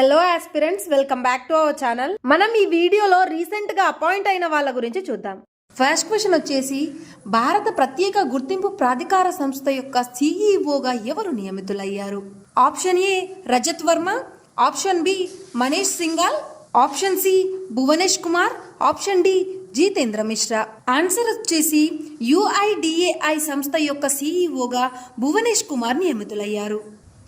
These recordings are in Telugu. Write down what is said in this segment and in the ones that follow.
Hello aspirants, welcome back to our channel. మనం ఈ వీడియోలో రీసెంట్ గా అపాయింట్ అయిన వాళ్ళ గురించి చూద్దాం. ఫస్ట్ క్వశ్చన్ వచ్చేసి, భారత ప్రత్యేక గుర్తింపు ప్రాధికార సంస్థ యొక్క సిఇఓగా ఎవరు నియమితులయ్యారు? Option A Rajat Varma, option B Manish Singhal, option C Bhuvanesh Kumar, option D Jitendra Mishra. Answer వచ్చేసి యుఐడిఏఐ సంస్థ యొక్క సిఇఓగా భువనేష్ కుమార్ నియమితులయ్యారు.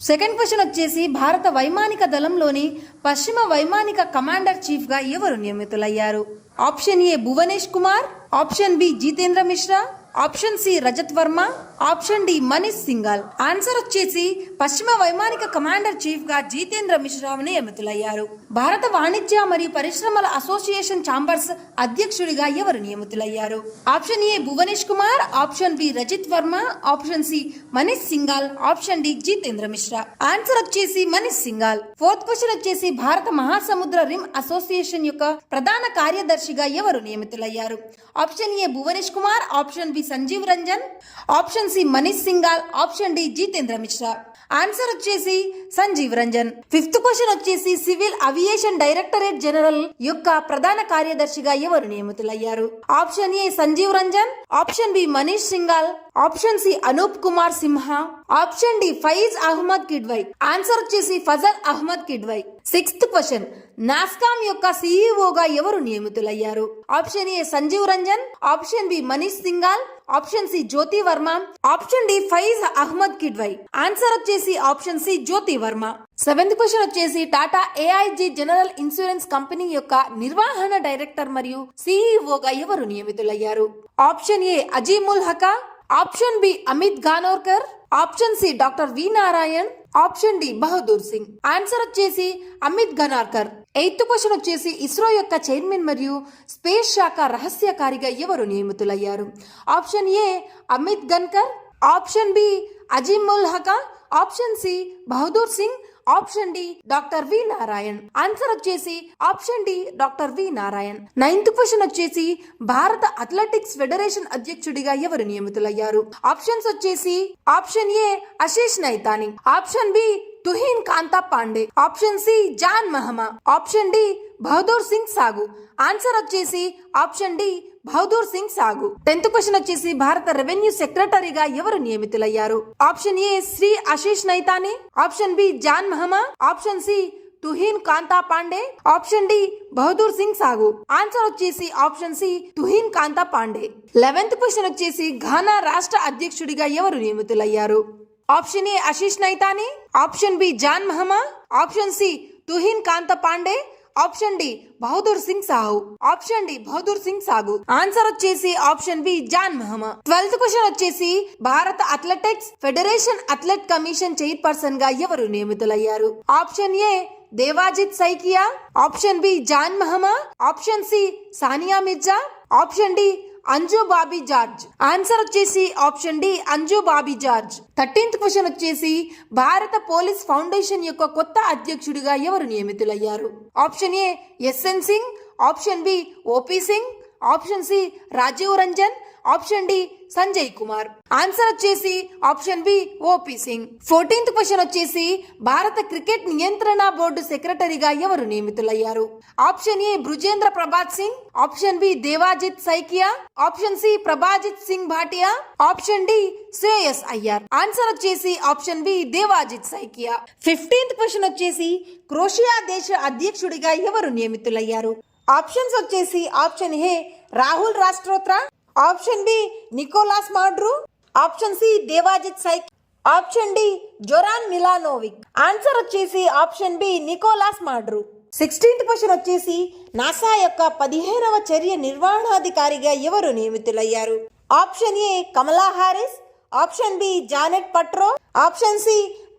సెకండ్ క్వశ్చన్ వచ్చేసి, భారత వైమానిక దళంలోని పశ్చిమ వైమానిక కమాండర్ చీఫ్ గా ఎవరు నియమితులయ్యారు? Option A Bhuvanesh Kumar, option B Jitendra Mishra, option C Rajat Varma, option D Manish Singhal. Answer వచ్చేసి పశ్చిమ వైమానిక కమాండర్ చీఫ్ గా జితేంద్ర మిశ్రా నియమితులయ్యారు. భారత వాణిజ్య మరియు పరిశ్రమల అసోసియేషన్ ఛాంబర్స్ అధ్యక్షుడిగా ఎవరు నియమితులయ్యారు? Option A Bhuvanesh Kumar, option B Rajat Varma, option C Manish Singhal, option D Jitendra Mishra. Answer వచ్చేసి మనీష్ సింఘాల్. ఫోర్త్ క్వశ్చన్ వచ్చేసి, భారత మహాసముద్ర రిమ్ అసోసియేషన్ యొక్క ప్రధాన కార్యదర్శిగా ఎవరు నియమితులయ్యారు? Option A Bhuvanesh Kumar, option B Sanjeev Ranjan, option C Manish Singhal, option D Jitendra Mishra. Answer వచ్చేసి సంజీవ్ రంజన్. ఫిఫ్త్ క్వశ్చన్ వచ్చేసి, సివిల్ అవియేషన్ డైరెక్టరేట్ జనరల్ యొక్క ప్రధాన కార్యదర్శిగా ఎవరు నియమితులయ్యారు? Option A Sanjeev Ranjan, option B Manish Singhal, option C Anup Kumar Sinha, option D Faiz Ahmed Kidwai. Answer వచ్చేసి ఫజల్ అహ్మద్ కిడ్వై. సిక్స్త్ క్వశ్చన్, నాస్కామ్ యొక్క సిఇఓగా ఎవరు నియమితులయ్యారు? Option A Sanjeev Ranjan, option B Manish Singhal, option C Jyoti Verma, option D Faiz Ahmed Kidwai. Answer వచ్చేసి option C Jyoti Verma. Seventh question వచ్చేసి, Tata AIG general insurance company యొక్క నిర్వహణ డైరెక్టర్ మరియు సిఇఓగా ఎవరు నియమితులయ్యారు? Option A Azimul Haque, option B Amit Ganorkar, option C doctor V Narayan, option D Bahadur Singh. Answer వచ్చేసి అమిత్ గనార్కర్. ఎయిత్ క్వశ్చన్ వచ్చేసి, ఇస్రో యొక్క చైర్మన్ మరియు స్పేస్ శాఖ రహస్యకారిగా ఎవరు నియమితులయ్యారు? Option A Amit Ganorkar, option B Azimul Haque, option C Bahadur Singh, option D doctor V Narayan. Answer వచ్చేసి option D doctor V Narayan. Ninth question వచ్చేసి, భారత అథ్లెటిక్స్ ఫెడరేషన్ అధ్యక్షుడిగా ఎవరు నియమితులయ్యారు? ఆప్షన్స్ వచ్చేసి option A Ashish నైతాని, option B Tuhin Kanta Pandey, option C John Mahama, option D Bahadur Singh సాగు. ఆన్సర్ వచ్చేసి ఆప్షన్ డి బహదూర్ సింగ్ సాగు. 10th క్వశ్చన్ వచ్చేసి, భారత రెవెన్యూ సెక్రటరీగా ఎవరు నియమితులయ్యారు? Option A Shri Ashish నైతాని, option B John Mahama, option C Tuhin Kanta Pandey, option D Bahadur Singh సాగు. ఆన్సర్ వచ్చేసి option C Tuhin Kanta Pandey. 11th question వచ్చేసి, ఘానా రాష్ట్ర అధ్యక్షుడిగా ఎవరు నియమితులయ్యారు? Option A Ashish నైతాని, option B John Mahama, option C Tuhin Kanta Pandey, option D Bahadur Singh Sahu, option D Bahadur Singh సాగు. ఆన్సర్ వచ్చేసి option B John Mahama. 12th question వచ్చేసి, భారత athletics federation athlete commission chairperson గా ఎవరు నియమితులయ్యారు? Option A Devajit Saikia, option B John Mahama, option C Sania Mirza, option D Anju Bobby George. Answer వచ్చేసి option D Anju Bobby George. 13th question వచ్చేసి, భారత పోలీస్ ఫౌండేషన్ యొక్క కొత్త అధ్యక్షుడిగా ఎవరు నియమితులయ్యారు? Option A SN Singh, option B OP Singh, option C Rajiv Ranjan, option D Sanjay Kumar. Answer వచ్చేసి option B OP Singh. 14th question వచ్చేసి, భారత క్రికెట్ నియంత్రణ బోర్డు సెక్రటరీగా ఎవరు నియమితులయ్యారు? Option A Brijendra Prabhat Singh, option B Devajit Saikia, option C Prabhjit Singh Bhatia, option D Shreyas Iyer. Answer వచ్చేసి option B Devajit Saikia. 15th question వచ్చేసి, క్రొషియా దేశ అధ్యక్షుడిగా ఎవరు నియమితులయ్యారు? ఆప్షన్స్ వచ్చేసి option A Rahul Rasgotra, option B Nicolas Maduro, option C Devajit Saikia, option D Zoran Milanovic. Answer వచ్చేసి option B Nicolas Maduro. 16th question వచ్చేసి, నాసా యొక్క 15వ చర్య నిర్వహణాధికారిగా ఎవరు నియమితులయ్యారు? Option A Kamala Harris, option B Janet Petro, option C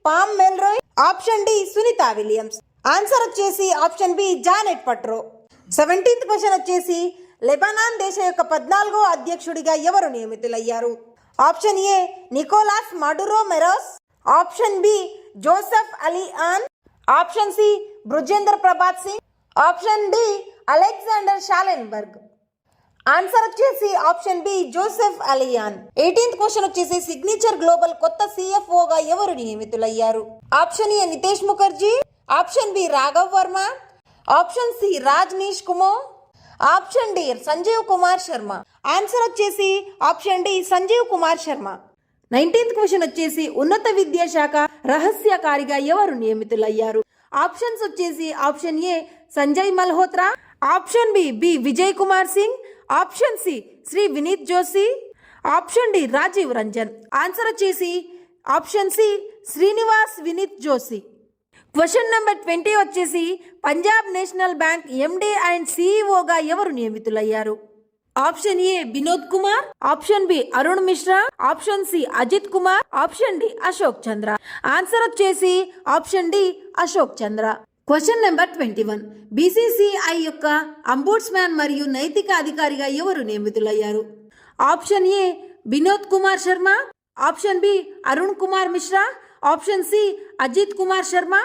Pam Melroy, option D Sunita Williams. Answer వచ్చేసి option B Janet Petro. 17th question వచ్చేసి, లెబనాన్ దేశ యొక్క 14వ అధ్యక్షుడిగా ఎవరు నియమితులయ్యారు? Option A Nicolas Maduro Moros, option B Joseph Aoun, option C Brijendra Prabhat Singh, option D Alexander Schallenberg. Answer వచ్చేసి option B Joseph Aoun. 18th question వచ్చేసి, సిగ్నేచర్ గ్లోబల్ కొత్త సిఎఫ్ఓ గా ఎవరు నియమితులయ్యారు? ఆప్షన్ ఏ Nitesh Mukherjee, option B Raghav Verma, option C Rajneesh Kumar, option D Sanjeev Kumar Sharma. Answer వచ్చేసి option D Sanjeev Kumar Sharma. 19th question వచ్చేసి ఉన్నత విద్యాశాఖ రహస్యకారిగా ఎవరు నియమితులయ్యారు? ఆప్షన్స్ వచ్చేసి option A Sanjay Malhotra, option B Vijay Kumar Singh, option C Shri Vineet Joshi, option D Rajiv Ranjan. Answer వచ్చేసి option C Srinivas Vineet Joshi. Question number 20 వచ్చేసి Punjab national bank MD and సిఇఓగా ఎవరు నియమితులయ్యారు? Option A Vinod Kumar, option B Arun Mishra, option C Ajit Kumar, option D Ashok Chandra. Answer వచ్చేసి option D Ashok Chandra. Question number 21 BCCI యొక్క అంబుడ్స్మ్యాన్ మరియు నైతిక అధికారిగా ఎవరు నియమితులయ్యారు? Option A Vinod Kumar Sharma, option B Arun Kumar Mishra, option C Ajit Kumar Sharma,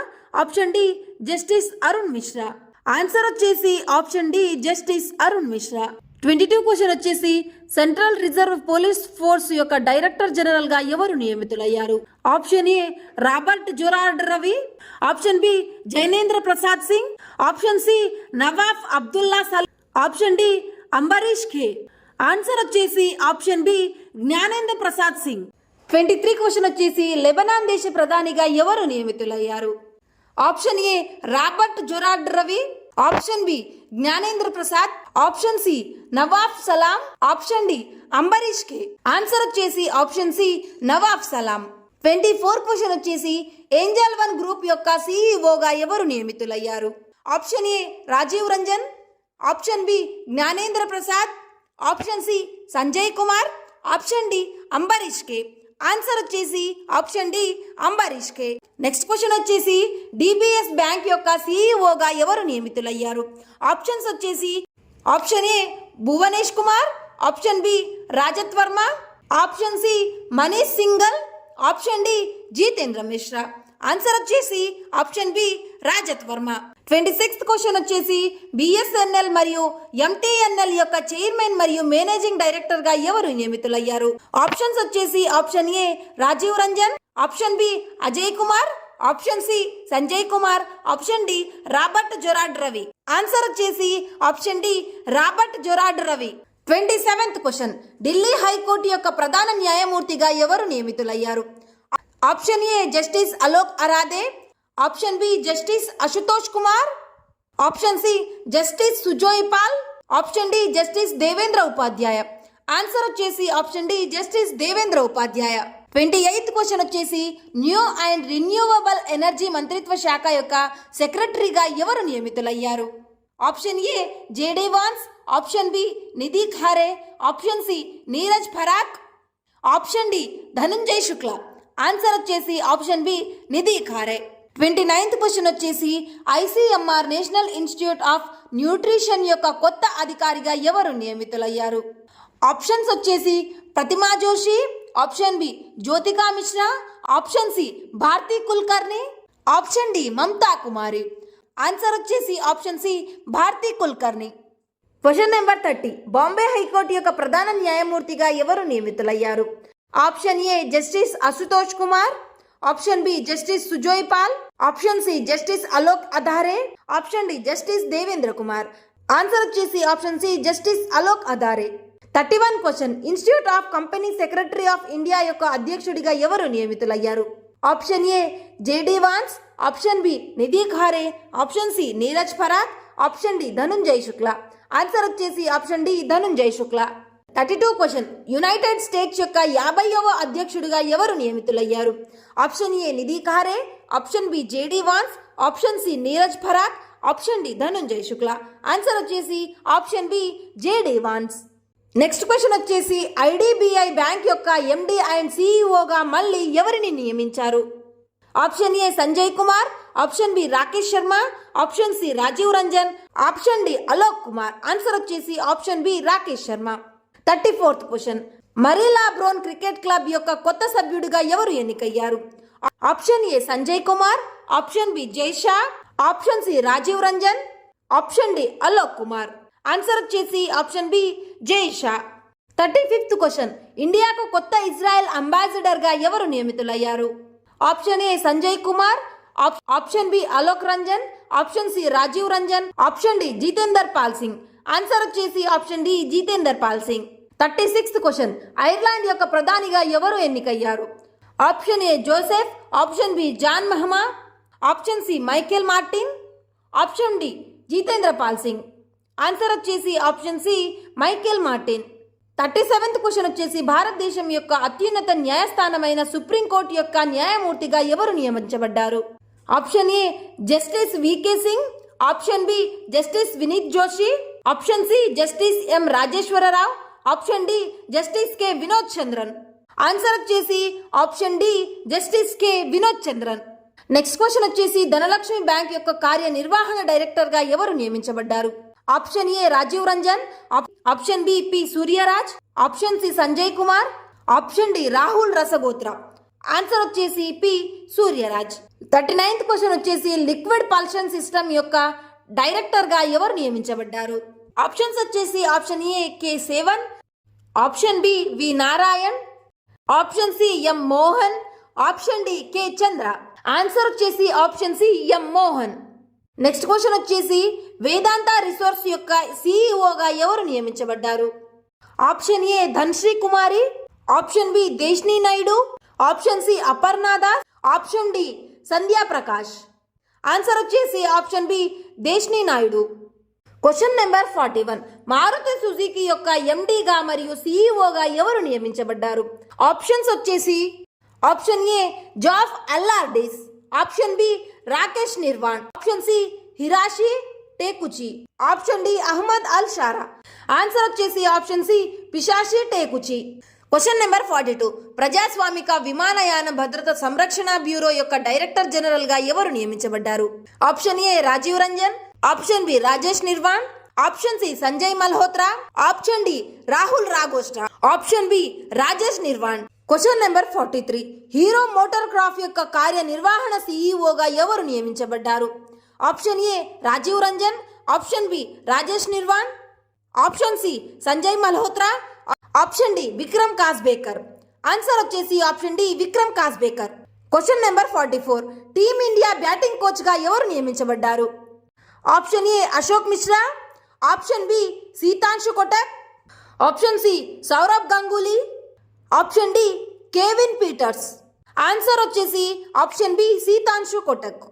option D justice Arun Mishra. Answer వచ్చేసి option D justice Arun Mishra. 22 question వచ్చేసి సెంట్రల్ రిజర్వ్ పోలీస్ ఫోర్స్ యొక్క డైరెక్టర్ జనరల్ గా ఎవరు నియమితులయ్యారు? Option A Robert Jerard Ravi, option B Jainendra Prasad Singh, option C Nawaf Abdullah Salim, option D Ambareesh K. Answer వచ్చేసి option B Gyanendra Prasad Singh. 23 question వచ్చేసి లెబనాన్ దేశ ప్రధానిగా ఎవరు నియమితులయ్యారు? Option A Robert Jerard Ravi, option B Gyanendra Prasad, option C Nawaf Salam, option D Ambareesh K. Answer వచ్చేసి option C Nawaf Salam. 24 question వచ్చేసి ఏంజల్ వన్ గ్రూప్ యొక్క సిఇఓగా ఎవరు నియమితులయ్యారు? Option A Rajiv Ranjan, option B Gyanendra Prasad, option C Sanjay Kumar, option D Ambareesh K. Answer వచ్చేసి option D Ambareesh K. Next question వచ్చేసి డిబిఎస్ బ్యాంక్ యొక్క సిఇఓగా ఎవరు నియమితులయ్యారు? ఆప్షన్స్ వచ్చేసి option A Bhuvanesh Kumar, option B Rajat Verma, option C Manish Singhal, option D Jitendra Mishra. Answer వచ్చేసి option B Rajat Verma. 26th question వచ్చేసి బిఎస్ఎన్ఎల్ మరియు ఎంటీఎన్ఎల్ యొక్క చైర్మన్ మరియు మేనేజింగ్ డైరెక్టర్ గా ఎవరు నియమితులయ్యారు? ఆప్షన్స్ వచ్చేసి option A Rajiv Ranjan, option B Ajay Kumar, option C Sanjay Kumar, option D Robert Jerard Ravi. Answer వచ్చేసి option D Robert Jerard Ravi. 27th question Delhi high court యొక్క ప్రధాన న్యాయమూర్తిగా ఎవరు నియమితులయ్యారు? Option A justice Alok Aradhe, option B justice Ashutosh Kumar, option C justice Sujoy Paul, option D justice Devendra Upadhyaya. Answer వచ్చేసి ఆప్షన్ డి జస్టిస్ దేవేంద్ర ఉపాధ్యాయ. 28th క్వశ్చన్ వచ్చేసి న్యూ అండ్ రిన్యూవబుల్ ఎనర్జీ మంత్రిత్వ శాఖ యొక్క సెక్రటరీగా ఎవరు నియమితులయ్యారు? Option A JD Vance, option B Nidhi Khare, option C Neeraj Farak, option D Dhananjay Shukla. Answer వచ్చేసి option B Nidhi Khare. 29th question వచ్చేసి ICMR national institute of nutrition యొక్క కొత్త అధికారిగా ఎవరు నియమితులయ్యారు? ఆప్షన్స్ వచ్చేసి Pratima Joshi, option B Jyotika Mishra, option C Bharati Kulkarni, option D Mamata Kumari. Answer వచ్చేసి option C Bharati Kulkarni. Question number 30 Bombay high court యొక్క ప్రధాన న్యాయమూర్తిగా ఎవరు నియమితులయ్యారు? Option A justice Ashutosh Kumar, option B justice Sujoy Paul, option C justice Alok అధారే, option D justice Devendra Kumar. Answer వచ్చేసి ఆప్షన్ సి జస్టిస్ అలోక్ అధారే. 31 question institute of company secretary of India యొక్క అధ్యక్షుడిగా ఎవరు నియమితులయ్యారు? Option A JD Vance, option B Nidhi Khare, option C Neeraj Farak, option D Dhananjay Shukla. Answer వచ్చేసి option D Dhananjay Shukla. 32 question united states యొక్క 50వ అధ్యక్షుడిగా ఎవరు నియమితులయ్యారు? Option A Nidhi Khare, option B JD Vance, option C Neeraj Farak, option D Dhananjay Shukla. Answer వచ్చేసి option B JD Vance. Next question వచ్చేసి ఐడిబిఐ బ్యాంక్ యొక్క ఎండి అండ్ సిఇఓగా మళ్ళీ ఎవరిని నియమించారు? Option A Sanjay Kumar, option B Rakesh Sharma, option C Rajiv Ranjan, option D Alok Kumar. Answer వచ్చేసి option B Rakesh Sharma. 34th question Marylebone cricket club యొక్క కొత్త సభ్యుడిగా ఎవరు ఎన్నికయ్యారు? Option A Sanjay Kumar, option B Jai Shah, option C Rajiv Ranjan, option D Alok Kumar. Answer వచ్చేసి option B Jai Shah. 35th question ఇండియాకు కొత్త ఇజ్రాయెల్ అంబాసిడర్ గా ఎవరు నియమితులయ్యారు? Option A Sanjay Kumar, option B Alok Ranjan, option C Rajiv Ranjan, option D Jitender Pal Singh. Answer వచ్చేసి option D Jitender Pal Singh. 36th question, Ireland యొక్క ప్రధానిగా ఎవరు ఎన్నికయ్యారు? Option A Joseph, option B John Mahama, option C Michael Martin, option D Jitendra Pal Singh. Answer వచ్చేసి option C Michael Martin. 37th question వచ్చేసి భారతదేశం యొక్క అత్యున్నత న్యాయస్థానమైన సుప్రీంకోర్టు యొక్క న్యాయమూర్తిగా ఎవరు నియమించబడ్డారు? Option A justice VK Singh, option B justice Vineet Joshi, option C justice M Rajeshwara Rao, option D justice K Vinod Chandran. Answer వచ్చేసి option D justice K Vinod Chandran. Next question వచ్చేసి ధనలక్ష్మి బ్యాంక్ యొక్క కార్యనిర్వహణ డైరెక్టర్ గా ఎవరు నియమించబడ్డారు? Option A Rajiv Ranjan, option B P Suryaraj, option C Sanjay Kumar, option D Rahul Rasgotra. Answer వచ్చేసి పి సూర్యరాజ్. 39th క్వశ్చన్ వచ్చేసి లిక్విడ్ పల్షన్ సిస్టమ్ యొక్క డైరెక్టర్ గా ఎవరు నియమించబడ్డారు? ఆప్షన్స్ వచ్చేసి option A K Sivan, option B V Narayan, option C M Mohan, option D K Chandra. Answer వచ్చేసి option C M Mohan. Next question వచ్చేసి వేదాంత రిసోర్స్ యొక్క సిఇఓగా ఎవరు నియమించబడ్డారు? Option A Dhanshree Kumari, option B Deshni Naidu, option C Aparna Das, option D Sandhya Prakash. Answer వచ్చేసి option B Deshni Naidu. Question number 41, Maruti Suzuki యొక్క ఎండిగా మరియు సిఇఓగా ఎవరు నియమించబడ్డారు? ఆప్షన్స్ వచ్చేసి ఆప్షన్ ఏ జాఫ్ Allardice, option B Rakesh Nirvan, option C Hisashi Takeuchi, option D Ahmed Al Shara. Answer వచ్చేసి option C Hisashi Takeuchi. Question number 42, ప్రజాస్వామిక విమానయాన భద్రత సంరక్షణ బ్యూరో యొక్క డైరెక్టర్ జనరల్ గా ఎవరు నియమించబడ్డారు? Option A Rajiv Ranjan, option B Rajesh Nirvan, option C Sanjay Malhotra, option D Rahul Rasgotra, option B Rajesh Nirvan. Question number 43, Hero MotoCorp యొక్క కార్యనిర్వహణ సిఇఓగా ఎవరు నియమించబడ్డారు? Option A Rajiv Ranjan, option B Rajesh Nirvan, option C Sanjay Malhotra, option D Vikram Kasbekar. Answer వచ్చేసి option D Vikram Kasbekar. Question number 44, team India batting coach గా ఎవరు నియమించబడ్డారు? Option A Ashok Mishra, option B Sitanshu Kotak, option C Sourav Ganguly, option D Kevin Peters. Answer వచ్చేసి option B Sitanshu Kotak.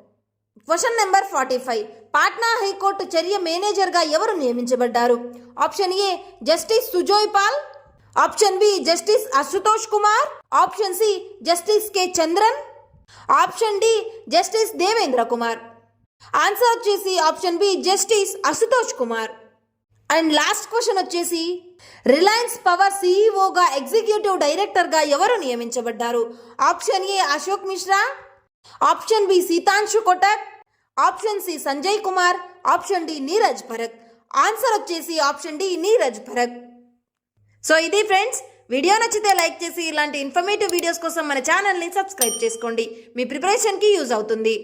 Question number 45, Patna high court చర్య మేనేజర్ గా ఎవరు నియమించబడ్డారు? Option A justice Sujoy Paul, option B justice Ashutosh Kumar, option C justice K Chandran, option D justice Devendra Kumar. Answer వచ్చేసి option B justice Ashutosh Kumar. And last question వచ్చేసి రిలయన్స్ పవర్ సిఇఓగా ఎగ్జిక్యూటివ్ డైరెక్టర్గా ఎవరు నియమించబడ్డారు? Option A Ashok Mishra, option B Sitanshu Kotak, option C Sanjay Kumar, option D Neeraj Bharat. Answer వచ్చేసి option D Neeraj Bharat. So ఇది ఫ్రెండ్స్, వీడియో నచ్చితే లైక్ చేసి ఇలాంటి ఇన్ఫర్మేటివ్ వీడియోస్ కోసం మన ఛానల్ని సబ్స్క్రైబ్ చేసుకోండి. మీ ప్రిపరేషన్కి యూజ్ అవుతుంది.